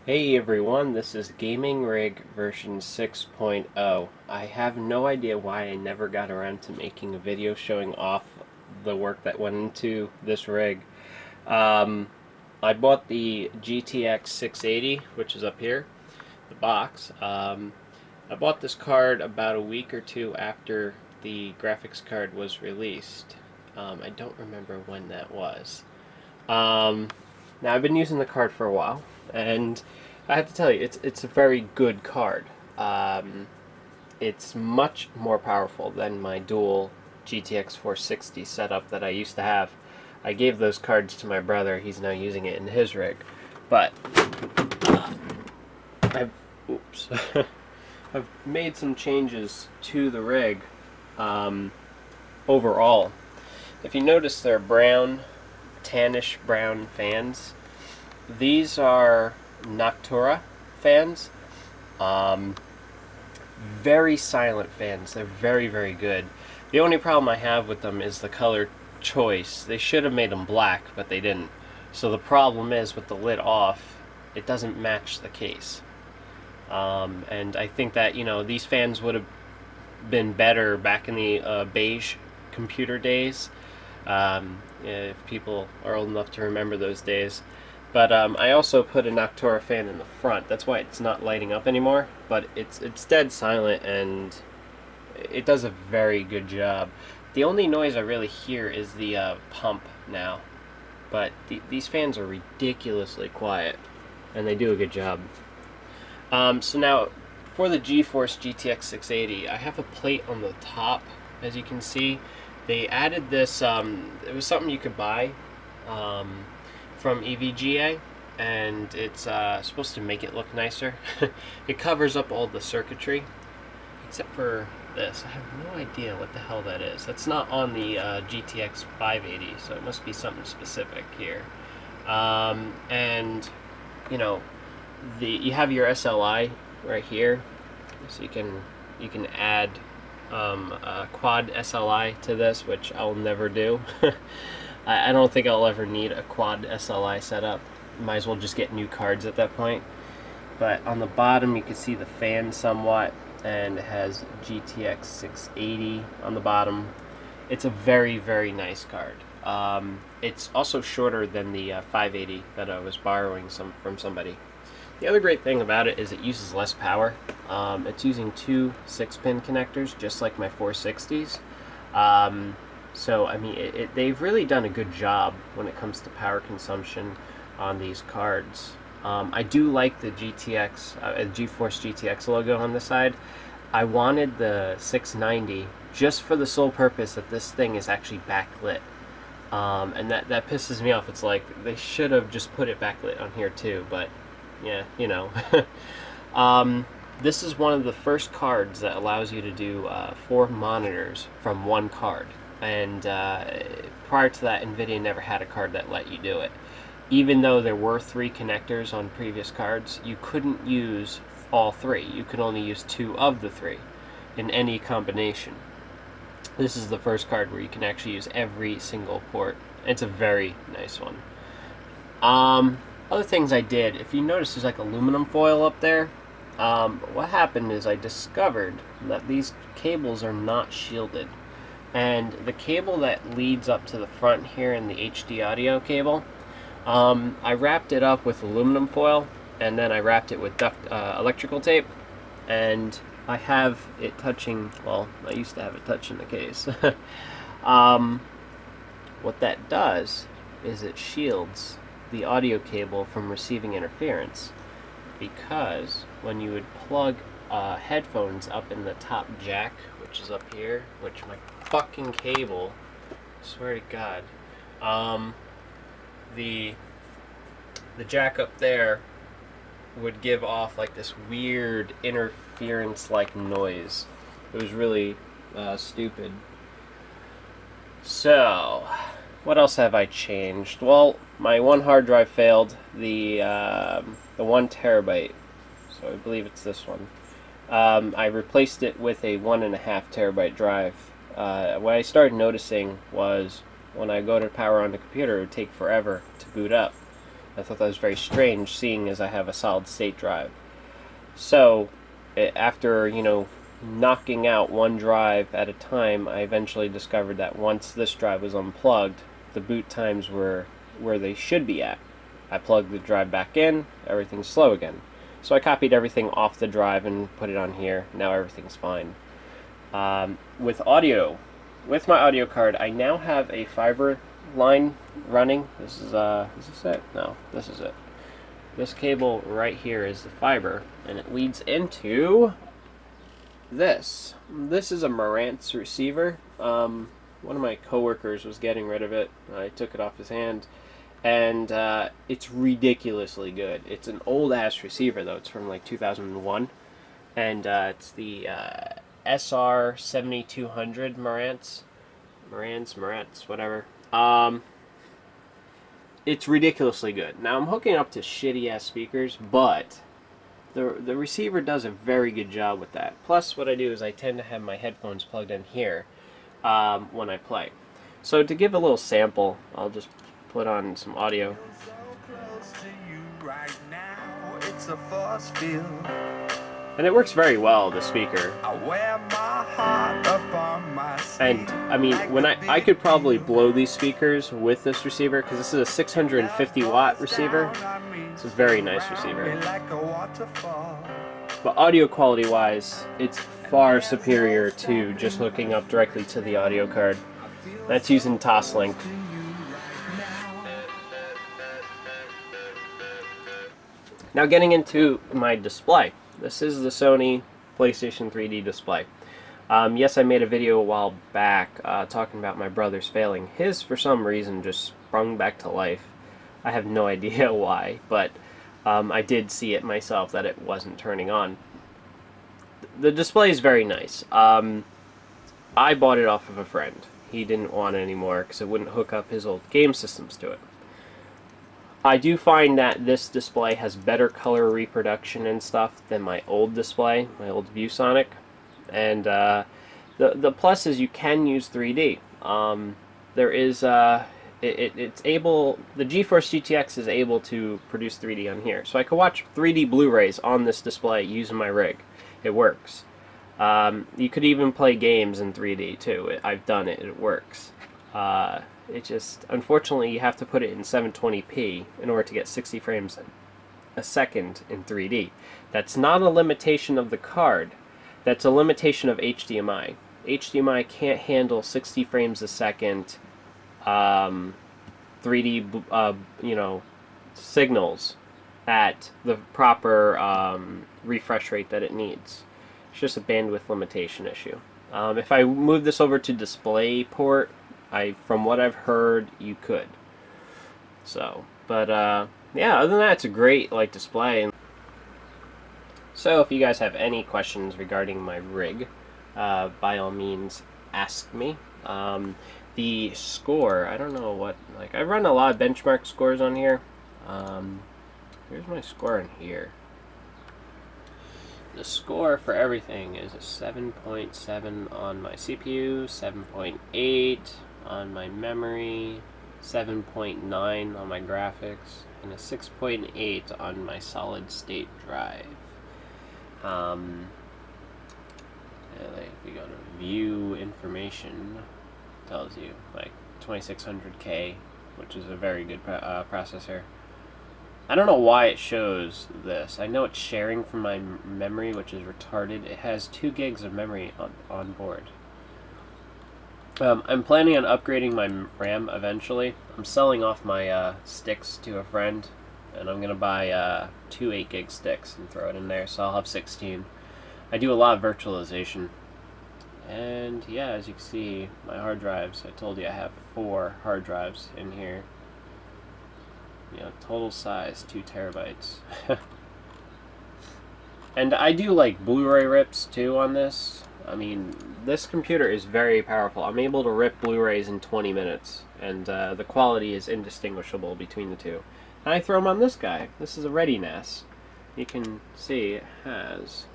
Hey everyone, this is Gaming Rig version 6.0. I have no idea why I never got around to making a video showing off the work that went into this rig. I bought the GTX680, which is up here, the box. I bought this card about a week or two after the graphics card was released. I don't remember when that was. Now I've been using the card for a while, and I have to tell you, it's a very good card. It's much more powerful than my dual GTX 460 setup that I used to have. I gave those cards to my brother. He's now using it in his rig, but oops, I've made some changes to the rig overall. If you notice, they're brown, tannish brown fans. These are Noctoria Fans. Very silent fans. They're very, very good. The only problem I have with them is the color choice. They should have made them black, but they didn't. So the problem is, with the lid off, it doesn't match the case. And I think that, you know, these fans would have been better back in the beige computer days. If people are old enough to remember those days. But I also put a Noctoria fan in the front. That's why it's not lighting up anymore. But it's dead silent, and it does a very good job. The only noise I really hear is the pump now. But these fans are ridiculously quiet, and they do a good job. So now, for the Geforce GTX680, I have a plate on the top, as you can see. They added this, it was something you could buy from EVGA, and it's supposed to make it look nicer. It covers up all the circuitry, except for this. I have no idea what the hell that is. That's not on the GTX 580, so it must be something specific here. And, you know, you have your SLI right here, so you can add a quad SLI to this, which I'll never do. I don't think I'll ever need a quad SLI setup. Might as well just get new cards at that point. But on the bottom you can see the fan somewhat, and it has GTX 680 on the bottom. It's a very, very nice card. It's also shorter than the 580 that I was borrowing from somebody. The other great thing about it is it uses less power. It's using two 6-pin connectors, just like my 460s. So, I mean, they've really done a good job when it comes to power consumption on these cards. I do like the GeForce GTX logo on the side. I wanted the 690 just for the sole purpose that this thing is actually backlit. And that pisses me off. It's like, they should have just put it backlit on here too, but yeah, you know. This is one of the first cards that allows you to do 4 monitors from one card. And prior to that, NVIDIA never had a card that let you do it. Even though there were 3 connectors on previous cards, you couldn't use all 3. You could only use 2 of the 3 in any combination. This is the first card where you can actually use every single port. It's a very nice one. Other things I did, if you notice, there's like aluminum foil up there. What happened is I discovered that these cables are not shielded. And the cable that leads up to the front here in the HD audio cable, I wrapped it up with aluminum foil, and then I wrapped it with electrical tape, and I have it touching, well, I used to have it touching the case. What that does is it shields the audio cable from receiving interference, because when you would plug headphones up in the top jack, which is up here, which my fucking cable, I swear to God, the jack up there would give off like this weird interference like noise. It was really stupid. So what else have I changed? Well, my one hard drive failed, the 1 terabyte, so I believe it's this one. I replaced it with a 1.5 terabyte drive. What I started noticing was when I go to power on the computer, it would take forever to boot up. I thought that was very strange, seeing as I have a solid state drive. So after, you know, knocking out one drive at a time, I eventually discovered that once this drive was unplugged, the boot times were where they should be at. I plugged the drive back in, everything's slow again. So I copied everything off the drive and put it on here. Now everything's fine. With audio, with my audio card, I now have a fiber line running. This is this it? No, this is it. This cable right here is the fiber, and it leads into this. This is a Marantz receiver. One of my coworkers was getting rid of it. I took it off his hand, and it's ridiculously good. It's an old-ass receiver, though. It's from like 2001, and it's the SR7200 Marantz, whatever. It's ridiculously good. Now, I'm hooking up to shitty-ass speakers, but the receiver does a very good job with that. Plus, what I do is I tend to have my headphones plugged in here when I play. So to give a little sample, I'll just put on some audio. And it works very well, the speaker. And I mean, when I could probably blow these speakers with this receiver, because this is a 650 watt receiver. It's a very nice receiver. But audio quality wise, it's far superior to just hooking up directly to the audio card. That's using Toslink. Now getting into my display. This is the Sony PlayStation 3D display. Yes, I made a video a while back talking about my brother's failing. His, for some reason, just sprung back to life. I have no idea why, but I did see it myself that it wasn't turning on. The display is very nice. I bought it off of a friend. He didn't want it anymore because it wouldn't hook up his old game systems to it. I do find that this display has better color reproduction and stuff than my old display, my old ViewSonic. And the plus is you can use 3D. There is it's able, the Geforce GTX is able to produce 3D on here, so I can watch 3D Blu-rays on this display using my rig. It works. You could even play games in 3D too. I've done it. It works. It just, unfortunately, you have to put it in 720p in order to get 60 frames a second in 3D. That's not a limitation of the card. That's a limitation of HDMI. HDMI can't handle 60 frames a second 3D, you know, signals at the proper refresh rate that it needs. It's just a bandwidth limitation issue. If I move this over to DisplayPort, from what I've heard, you could. So, but yeah, other than that, it's a great display. So, if you guys have any questions regarding my rig, by all means, ask me. The score, I don't know what, I run a lot of benchmark scores on here. Here's my score in here. The score for everything is a 7.7 on my CPU, 7.8 on my memory, 7.9 on my graphics, and a 6.8 on my solid state drive. If you go to view information, it tells you 2600K, which is a very good processor. I don't know why it shows this. I know it's sharing from my memory, which is retarded. It has 2 gigs of memory on board. I'm planning on upgrading my RAM eventually. I'm selling off my sticks to a friend, and I'm going to buy 2 8-gig sticks and throw it in there, so I'll have 16. I do a lot of virtualization. And yeah, as you can see, my hard drives, I told you I have 4 hard drives in here. You know, total size 2 terabytes. And I do Blu-ray rips too on this. I mean, this computer is very powerful. I'm able to rip Blu-rays in 20 minutes, and the quality is indistinguishable between the two. And I throw them on this guy. This is a ReadyNAS. You can see it has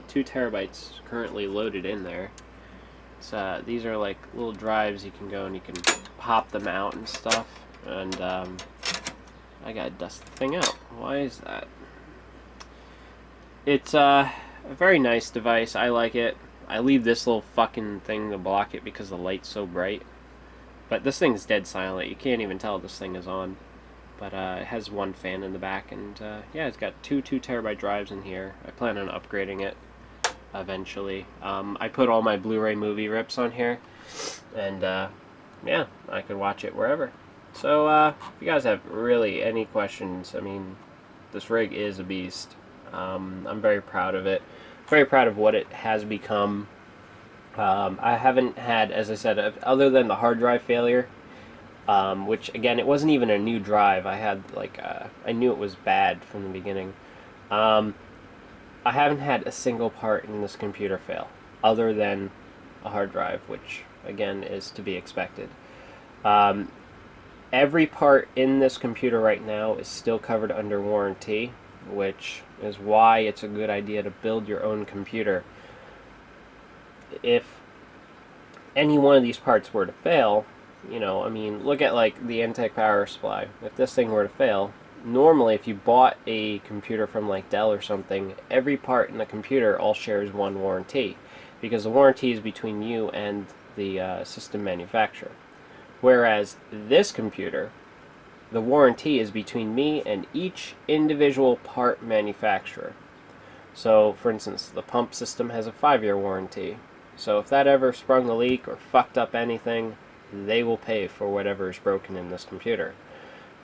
2 terabytes currently loaded in there. These are little drives you can go and you can pop them out and stuff. And I gotta dust the thing out. Why is that? It's a very nice device. I like it. I leave this little fucking thing to block it because the light's so bright. But this thing's dead silent. You can't even tell this thing is on. But it has one fan in the back, and yeah, it's got two 2TB drives in here. I plan on upgrading it eventually. I put all my Blu-ray movie rips on here, and yeah, I could watch it wherever. So if you guys have really any questions, I mean, this rig is a beast. I'm very proud of it. Very proud of what it has become. I haven't had, as I said, other than the hard drive failure, which again, it wasn't even a new drive. I had like I knew it was bad from the beginning. I haven't had a single part in this computer fail, other than a hard drive, which again is to be expected. Every part in this computer right now is still covered under warranty, which is why it's a good idea to build your own computer. If any one of these parts were to fail, you know, I mean, look at like the Antec power supply. If this thing were to fail, normally if you bought a computer from like Dell or something, every part in the computer all shares one warranty, because the warranty is between you and the system manufacturer. Whereas this computer, the warranty is between me and each individual part manufacturer. So, for instance, the pump system has a 5-year warranty. So if that ever sprung a leak or fucked up anything, they will pay for whatever is broken in this computer.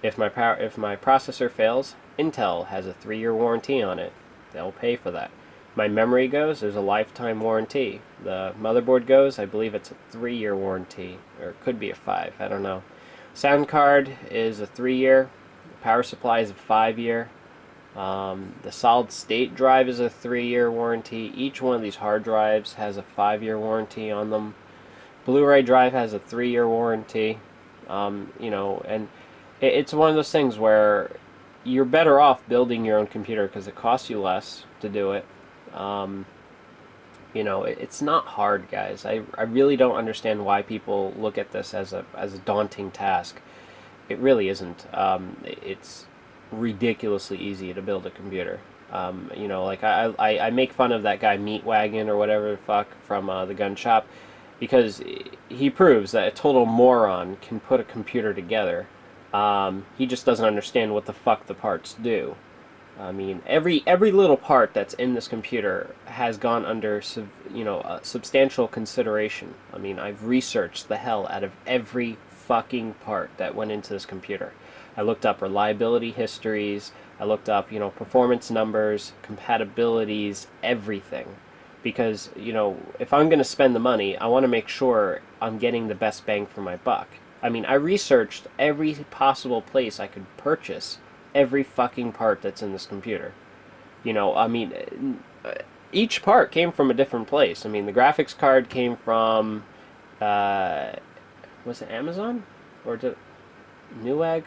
If my processor fails, Intel has a 3-year warranty on it. They'll pay for that. My memory goes, there's a lifetime warranty. The motherboard goes, I believe it's a 3-year warranty, or it could be a 5, I don't know. SoundCard is a 3-year. The power supply is a 5-year. The solid state drive is a 3-year warranty. Each one of these hard drives has a 5-year warranty on them. Blu-ray drive has a 3-year warranty. You know, and it's one of those things where you're better off building your own computer because it costs you less to do it. You know, it's not hard, guys. I really don't understand why people look at this as a daunting task. It really isn't. It's ridiculously easy to build a computer. You know, like I make fun of that guy Meatwagon or whatever the fuck from the gun shop, because he proves that a total moron can put a computer together. He just doesn't understand what the fuck the parts do. I mean, every little part that's in this computer has gone under, you know, substantial consideration. I mean, I've researched the hell out of every fucking part that went into this computer. I looked up reliability histories, I looked up, you know, performance numbers, compatibilities, everything. Because, you know, if I'm going to spend the money, I want to make sure I'm getting the best bang for my buck. I mean, I researched every possible place I could purchase every fucking part that's in this computer. You know, I mean, each part came from a different place. I mean, the graphics card came from, was it Amazon? Or Newegg?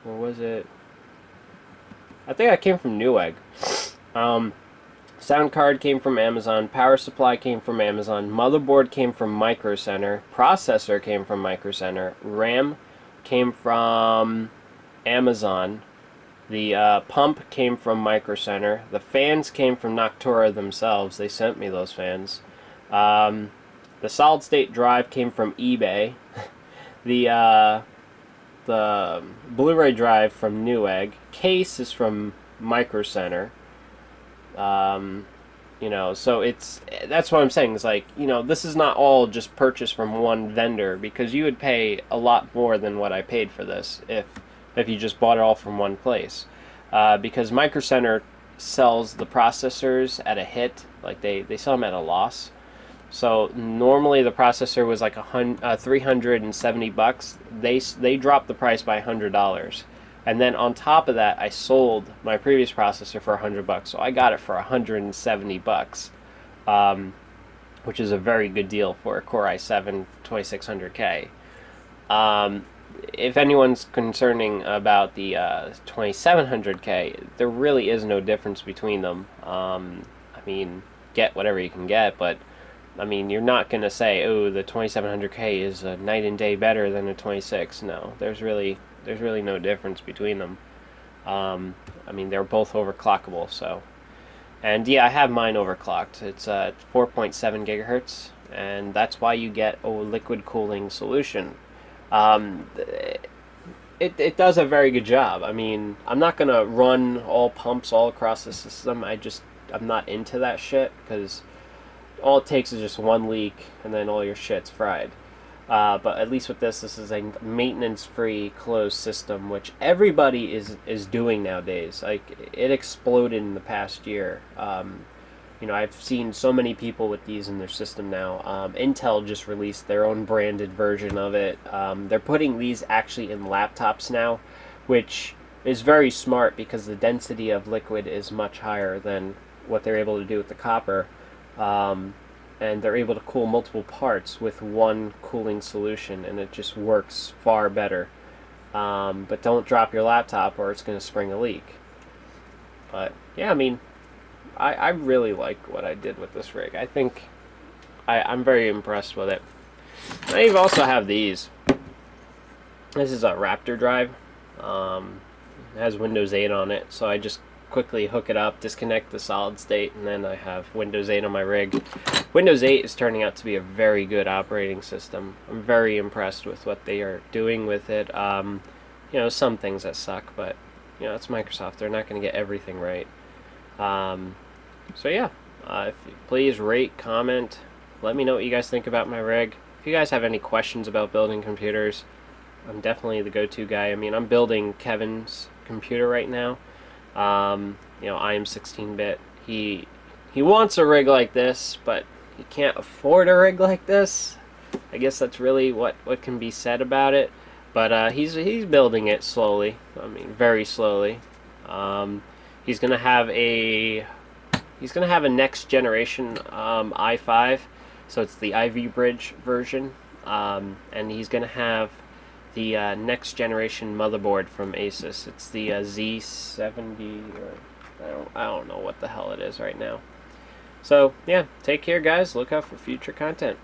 Or was it... I think I came from Newegg. Sound card came from Amazon. Power supply came from Amazon. Motherboard came from Micro Center. Processor came from Micro Center. RAM came from Amazon. The pump came from Micro Center. The fans came from Noctoria themselves. They sent me those fans. The solid state drive came from eBay. The Blu-ray drive from Newegg. Case is from Micro Center. You know, so that's what I'm saying. It's like, you know, this is not all just purchased from one vendor, because you would pay a lot more than what I paid for this if you just bought it all from one place. Because Micro Center sells the processors at a hit, like they sell them at a loss. So normally the processor was like $370. They dropped the price by $100. And then on top of that, I sold my previous processor for $100, so I got it for $170, which is a very good deal for a Core i7 2600K. If anyone's concerning about the 2700K, there really is no difference between them. I mean, get whatever you can get, but I mean, you're not going to say, oh, the 2700K is a night and day better than a 26. No, there's really no difference between them. I mean, they're both overclockable, so. And yeah, I have mine overclocked. It's 4.7 gigahertz, and that's why you get a liquid cooling solution. It does a very good job. I mean, I'm not gonna run all pumps all across the system. I'm not into that shit, because all it takes is just one leak, and then all your shit's fried. But at least with this is a maintenance-free closed system, which everybody is doing nowadays. Like, it exploded in the past year. You know, I've seen so many people with these in their system now. Intel just released their own branded version of it. They're putting these actually in laptops now, which is very smart because the density of liquid is much higher than what they're able to do with the copper. And they're able to cool multiple parts with one cooling solution, and it just works far better. But don't drop your laptop or it's going to spring a leak. But yeah, I mean, I really like what I did with this rig. I think I'm very impressed with it. I also have these. This is a Raptor drive. It has Windows 8 on it, so I just quickly hook it up, disconnect the solid state, and then I have Windows 8 on my rig. Windows 8 is turning out to be a very good operating system. I'm very impressed with what they are doing with it. You know, some things that suck, but you know, it's Microsoft. They're not going to get everything right. So yeah, if you please rate, comment, let me know what you guys think about my rig. If you guys have any questions about building computers, I'm definitely the go-to guy. I mean, I'm building Kevin's computer right now. You know, I am 16-bit. He wants a rig like this, but he can't afford a rig like this. I guess that's really what can be said about it. But he's building it slowly. I mean, very slowly. He's gonna have a next generation i5, so it's the Ivy Bridge version, and he's gonna have the next generation motherboard from Asus. It's the Z70, or I don't know what the hell it is right now. So yeah, take care guys, look out for future content.